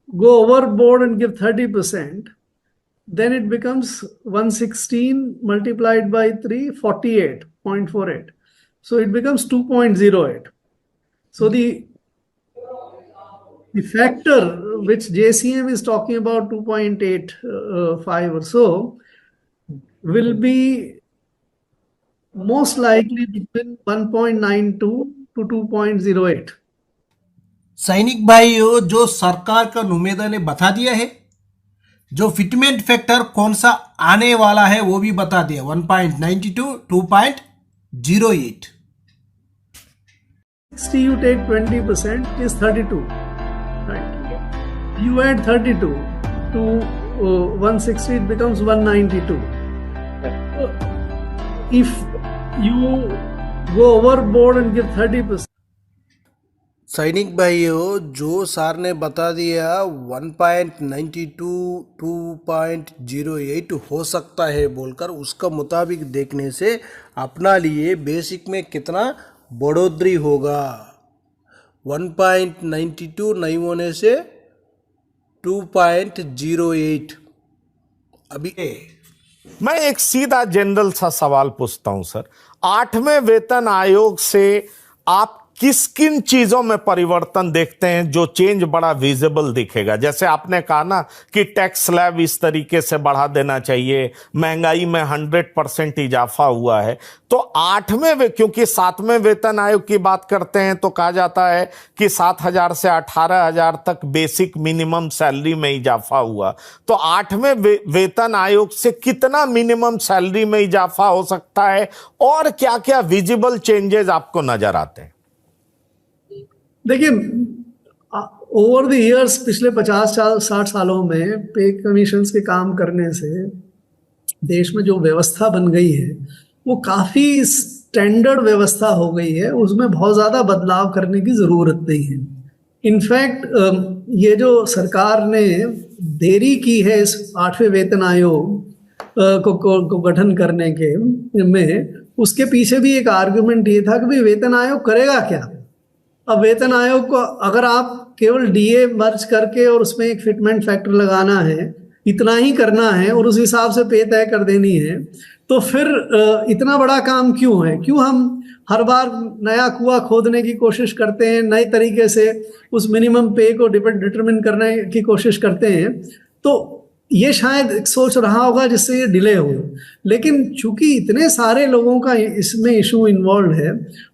go overboard and give 30%, then it becomes 116 multiplied by 3, 48.48. So it becomes 2.08. So the factor which JCM is talking about, 2.85 or so, will be most likely between 1.92 to 2.08. सैनिक भाइयों, जो सरकार का नुमाइंदा ने बता दिया है, जो फिटमेंट फैक्टर कौन सा आने वाला है वो भी बता दिया, 1.92, 2.08. 60 you take 20% is 32, right? You add 32 to 160, it becomes 192. If you go overboard and give 30%, सैनिक भाइयों, जो सर ने बता दिया 1.92, 2.08 हो सकता है बोलकर, उसका मुताबिक देखने से अपना लिए बेसिक में कितना बढ़ोतरी होगा. 1.92 नहीं होने से 2.08. अभी मैं एक सीधा जनरल सा सवाल पूछता हूं सर, 8वें वेतन आयोग से आप किन चीजों में परिवर्तन देखते हैं जो चेंज बड़ा विजिबल दिखेगा? जैसे आपने कहा ना कि टैक्स स्लैब इस तरीके से बढ़ा देना चाहिए, महंगाई में 100% इजाफा हुआ है, तो क्योंकि 7वें वेतन आयोग की बात करते हैं तो कहा जाता है कि 7,000 से 18,000 तक बेसिक मिनिमम सैलरी में इजाफा हुआ, तो 8वें वेतन आयोग से कितना मिनिमम सैलरी में इजाफा हो सकता है और क्या क्या विजिबल चेंजेस आपको नजर आते हैं? देखिए, ओवर द इयर्स, पिछले 50-60 सालों में पे कमीशंस के काम करने से देश में जो व्यवस्था बन गई है वो काफ़ी स्टैंडर्ड व्यवस्था हो गई है, उसमें बहुत ज़्यादा बदलाव करने की ज़रूरत नहीं है. इनफैक्ट ये जो सरकार ने देरी की है इस 8वें वेतन आयोग को गठन करने के में, उसके पीछे भी एक आर्गुमेंट ये था कि भाई वेतन आयोग करेगा क्या. अब वेतन आयोग को अगर आप केवल डीए मर्ज करके और उसमें एक फिटमेंट फैक्टर लगाना है, इतना ही करना है और उस हिसाब से पे तय कर देनी है, तो फिर इतना बड़ा काम क्यों है? क्यों हम हर बार नया कुआं खोदने की कोशिश करते हैं, नए तरीके से उस मिनिमम पे को डिटरमिन करने की कोशिश करते हैं? तो ये शायद सोच रहा होगा जिससे ये डिले हो. लेकिन चूंकि इतने सारे लोगों का इसमें इशू इन्वॉल्व है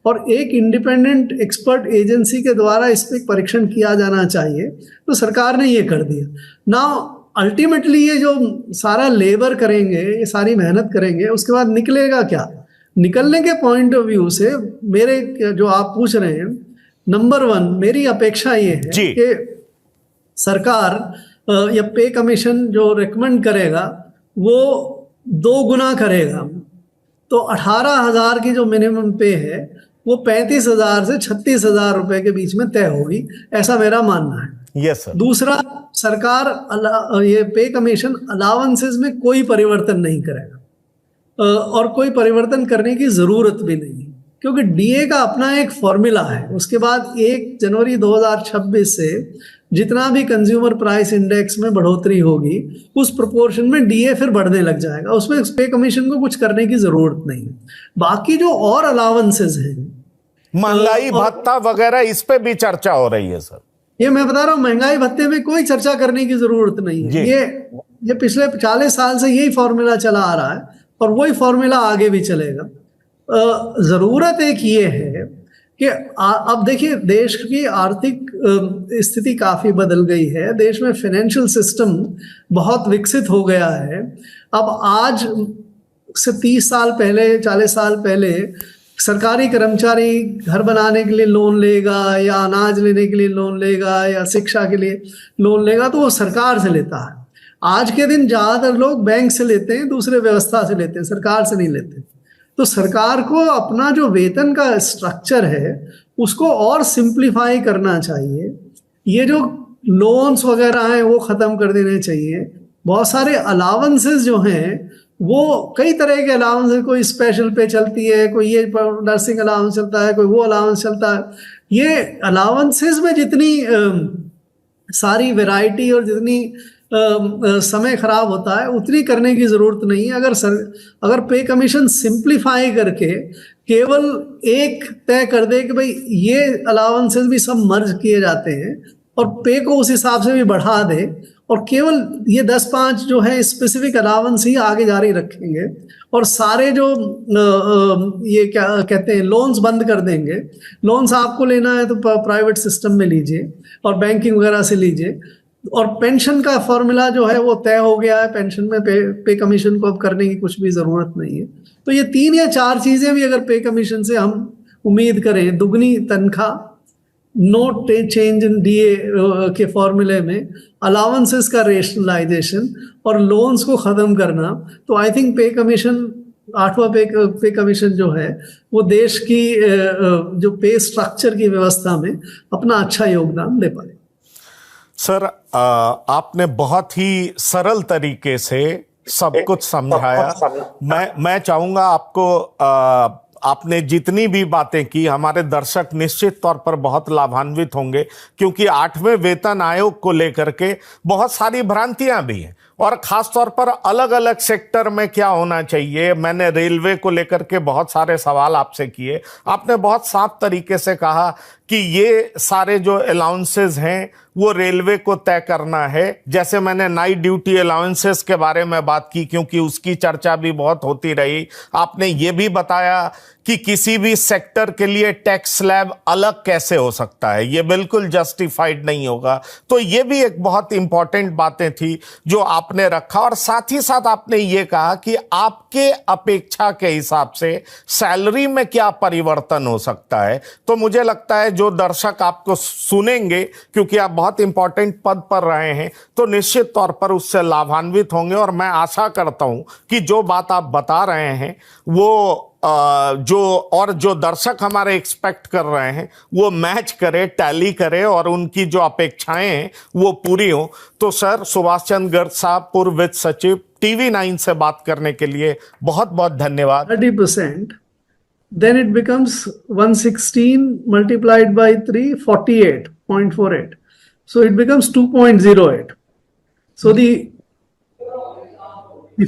और एक इंडिपेंडेंट एक्सपर्ट एजेंसी के द्वारा इस पर परीक्षण किया जाना चाहिए, तो सरकार ने ये कर दिया. नाउ अल्टीमेटली ये जो सारा लेबर करेंगे, ये सारी मेहनत करेंगे, उसके बाद निकलेगा क्या? निकलने के पॉइंट ऑफ व्यू से मेरे, जो आप पूछ रहे हैं, नंबर 1 मेरी अपेक्षा ये है कि सरकार या पे कमीशन जो रिकमेंड करेगा वो 2 गुना करेगा. तो 18,000 की जो मिनिमम पे है वो 35,000 से 36,000 रुपए के बीच में तय होगी, ऐसा मेरा मानना है. Yes sir. दूसरा, सरकार ये पे कमीशन अलाउंसेस में कोई परिवर्तन नहीं करेगा और कोई परिवर्तन करने की जरूरत भी नहीं है, क्योंकि डीए का अपना एक फॉर्मूला है. उसके बाद 1 जनवरी 2026 से जितना भी कंज्यूमर प्राइस इंडेक्स में बढ़ोतरी होगी उस प्रोपोर्शन में डीए फिर बढ़ने लग जाएगा. उसमें पे कमीशन को कुछ करने की जरूरत नहीं है. बाकी जो और अलाउंसेस हैं, महंगाई भत्ता वगैरह, इस पे भी चर्चा हो रही है सर. ये मैं बता रहा हूँ, महंगाई भत्ते में कोई चर्चा करने की जरूरत नहीं है. ये पिछले 40 साल से यही फॉर्मूला चला आ रहा है और वही फॉर्मूला आगे भी चलेगा. जरूरत एक ये है कि अब देखिए, देश की आर्थिक स्थिति काफी बदल गई है. देश में फाइनेंशियल सिस्टम बहुत विकसित हो गया है. अब आज से 30 साल पहले, 40 साल पहले सरकारी कर्मचारी घर बनाने के लिए लोन लेगा या अनाज लेने के लिए लोन लेगा या शिक्षा के लिए लोन लेगा तो वो सरकार से लेता है. आज के दिन ज़्यादातर लोग बैंक से लेते हैं, दूसरे व्यवस्था से लेते हैं, सरकार से नहीं लेते. तो सरकार को अपना जो वेतन का स्ट्रक्चर है उसको और सिंप्लीफाई करना चाहिए. ये जो लोन्स वगैरह हैं वो ख़त्म कर देने चाहिए. बहुत सारे अलाउंसेस जो हैं वो कई तरह के अलाउंस, कोई स्पेशल पे चलती है, कोई ये नर्सिंग अलाउंस चलता है, कोई वो अलाउंस चलता है. ये अलाउंसेस में जितनी सारी वैरायटी और जितनी समय खराब होता है उतनी करने की जरूरत नहीं है। अगर पे कमीशन सिंप्लीफाई करके केवल एक तय कर दे कि भाई ये अलाउंसेस भी सब मर्ज किए जाते हैं और पे को उस हिसाब से भी बढ़ा दे, और केवल ये 10-5 जो है स्पेसिफिक अलाउंस ही आगे जारी रखेंगे, और सारे जो ये क्या कहते हैं लोन्स बंद कर देंगे। लोन्स आपको लेना है तो प्राइवेट सिस्टम में लीजिए और बैंकिंग वगैरह से लीजिए, और पेंशन का फॉर्मूला जो है वो तय हो गया है। पेंशन में पे कमीशन को अब करने की कुछ भी जरूरत नहीं है। तो ये 3 या 4 चीजें भी अगर पे कमीशन से हम उम्मीद करें, दुगनी तनख्वाह, नो चेंज इन डीए के फॉर्मूले में, अलाउंसेस का रेशनलाइजेशन और लोन्स को खत्म करना, तो आई थिंक पे कमीशन 8वां पे कमीशन जो है वो देश की जो पे स्ट्रक्चर की व्यवस्था में अपना अच्छा योगदान दे पाए। सर, आपने बहुत ही सरल तरीके से सब कुछ समझाया। मैं चाहूंगा आपको, आपने जितनी भी बातें की हमारे दर्शक निश्चित तौर पर बहुत लाभान्वित होंगे, क्योंकि 8वें वेतन आयोग को लेकर के बहुत सारी भ्रांतियां भी हैं, और खास तौर पर अलग अलग सेक्टर में क्या होना चाहिए। मैंने रेलवे को लेकर के बहुत सारे सवाल आपसे किए, आपने बहुत साफ तरीके से कहा कि ये सारे जो अलाउंसेस हैं वो रेलवे को तय करना है। जैसे मैंने नाइट ड्यूटी अलाउंसेस के बारे में बात की, क्योंकि उसकी चर्चा भी बहुत होती रही। आपने ये भी बताया कि किसी भी सेक्टर के लिए टैक्स स्लैब अलग कैसे हो सकता है, ये बिल्कुल जस्टिफाइड नहीं होगा। तो ये भी एक बहुत इंपॉर्टेंट बातें थी जो आपने रखा, और साथ ही साथ आपने ये कहा कि आपके अपेक्षा के हिसाब से सैलरी में क्या परिवर्तन हो सकता है। तो मुझे लगता है जो दर्शक आपको सुनेंगे, क्योंकि आप बहुत इंपॉर्टेंट पद पर रहे हैं, तो निश्चित तौर पर उससे लाभान्वित होंगे। और मैं आशा करता हूं कि जो बात आप बता रहे हैं वो जो दर्शक हमारे एक्सपेक्ट कर रहे हैं वो मैच करे, टैली करे, और उनकी जो अपेक्षाएं हैं वो पूरी हो। तो सर, सुभाष चंद्र गर्ग साहब, पूर्व वित्त सचिव, TV9 से बात करने के लिए बहुत बहुत धन्यवाद। 30%, then it becomes 116 multiplied by 3, 48.48. So it becomes 2.08. So the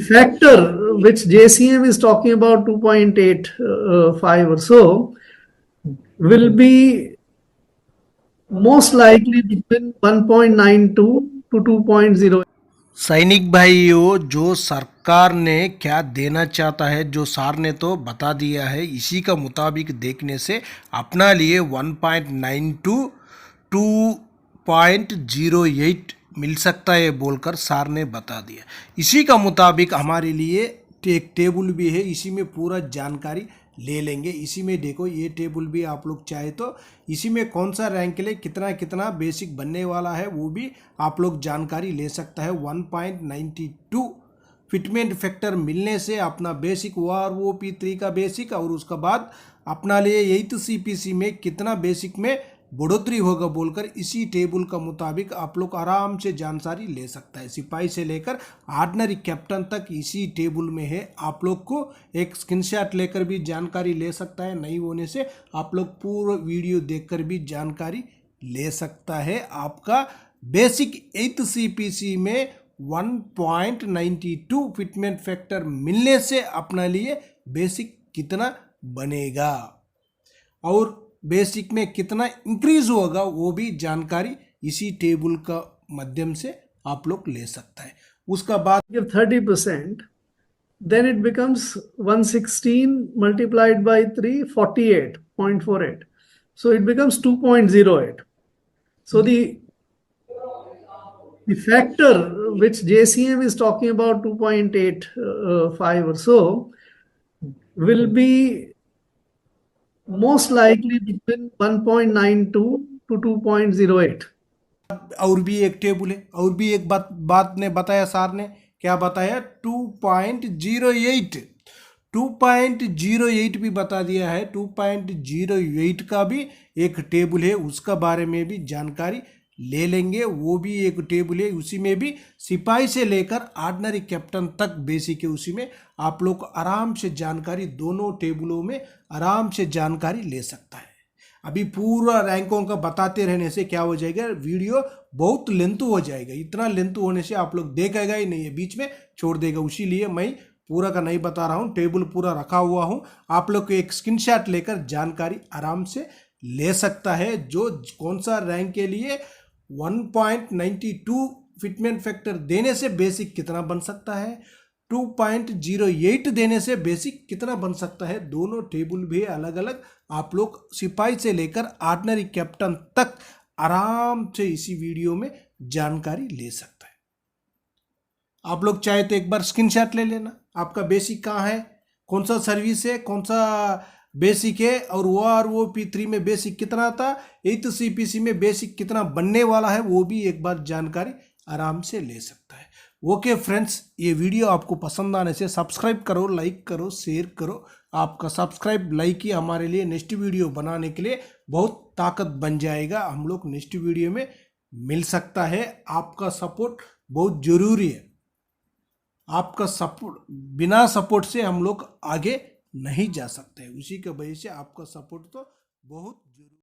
factor which JCM is talking about, 2.85 or so, will be most likely between 1.92 to 2.08. सैनिक भाइयों, जो सरकार ने क्या देना चाहता है, जो सार ने तो बता दिया है, इसी का मुताबिक देखने से अपना लिए 1.92 2.08 मिल सकता है बोलकर सार ने बता दिया। इसी का मुताबिक हमारे लिए एक टेबल भी है, इसी में पूरा जानकारी ले लेंगे। इसी में देखो, ये टेबल भी आप लोग चाहे तो इसी में कौन सा रैंक के लिए कितना कितना बेसिक बनने वाला है वो भी आप लोग जानकारी ले सकता है। 1.92 फिटमेंट फैक्टर मिलने से अपना बेसिक OROP3 का बेसिक, और उसका बाद अपना लिए 8th CPC में कितना बेसिक में बढ़ोतरी होगा बोलकर इसी टेबल का मुताबिक आप लोग आराम से जानकारी ले सकता है। सिपाही से लेकर ऑर्डिनरी कैप्टन तक इसी टेबल में है। आप लोग को एक स्क्रीनशॉट लेकर भी जानकारी ले सकता है, नहीं होने से आप लोग पूरा वीडियो देखकर भी जानकारी ले सकता है। आपका बेसिक 8th CPC में 1.92 फिटमेंट फैक्टर मिलने से अपना लिए बेसिक कितना बनेगा और बेसिक में कितना इंक्रीज होगा वो भी जानकारी इसी टेबल का माध्यम से आप लोग ले सकता है। उसका बाद give 30%, then it becomes 116 multiplied by 3, 48.48. So it becomes 2.08. So the factor which JCM is talking about, 2.85 or so, will be most likely between 1.92 to 2.08. और भी एक टेबल है, और भी एक बात ने बताया, सार ने क्या बताया, 2.08 भी बता दिया है। 2.08 का भी एक टेबल है, उसका बारे में भी जानकारी ले लेंगे। वो भी एक टेबल है, उसी में भी सिपाही से लेकर ऑर्डिनरी कैप्टन तक बेसिक है। उसी में आप लोग आराम से जानकारी, दोनों टेबलों में आराम से जानकारी ले सकता है। अभी पूरा रैंकों का बताते रहने से क्या हो जाएगा, वीडियो बहुत लेंथ हो जाएगा। इतना लेंथ होने से आप लोग देखेगा ही नहीं है, बीच में छोड़ देगा। इसीलिए मैं पूरा का नहीं बता रहा हूँ, टेबल पूरा रखा हुआ हूँ। आप लोग को एक स्क्रीनशॉट लेकर जानकारी आराम से ले सकता है। जो कौन सा रैंक के लिए 1.92 फिटमेंट फैक्टर देने से बेसिक कितना बन सकता है, 2.08 देने से बेसिक कितना बन सकता है, दोनों टेबल भी अलग अलग। आप लोग सिपाही से लेकर ऑर्डिनरी कैप्टन तक आराम से इसी वीडियो में जानकारी ले सकता है। आप लोग चाहे तो एक बार स्क्रीनशॉट ले लेना, आपका बेसिक कहाँ है, कौन सा सर्विस है, कौन सा बेसिक है, और वो P3 में बेसिक कितना था, 8th CPC में बेसिक कितना बनने वाला है, वो भी एक बार जानकारी आराम से ले सकता है। ओके फ्रेंड्स, ये वीडियो आपको पसंद आने से सब्सक्राइब करो, लाइक करो, शेयर करो। आपका सब्सक्राइब लाइक ही हमारे लिए नेक्स्ट वीडियो बनाने के लिए बहुत ताकत बन जाएगा। हम लोग नेक्स्ट वीडियो में मिल सकता है। आपका सपोर्ट बहुत जरूरी है। आपका सपोर्ट, बिना सपोर्ट से हम लोग आगे नहीं जा सकते। उसी की वजह से आपका सपोर्ट तो बहुत जरूरी।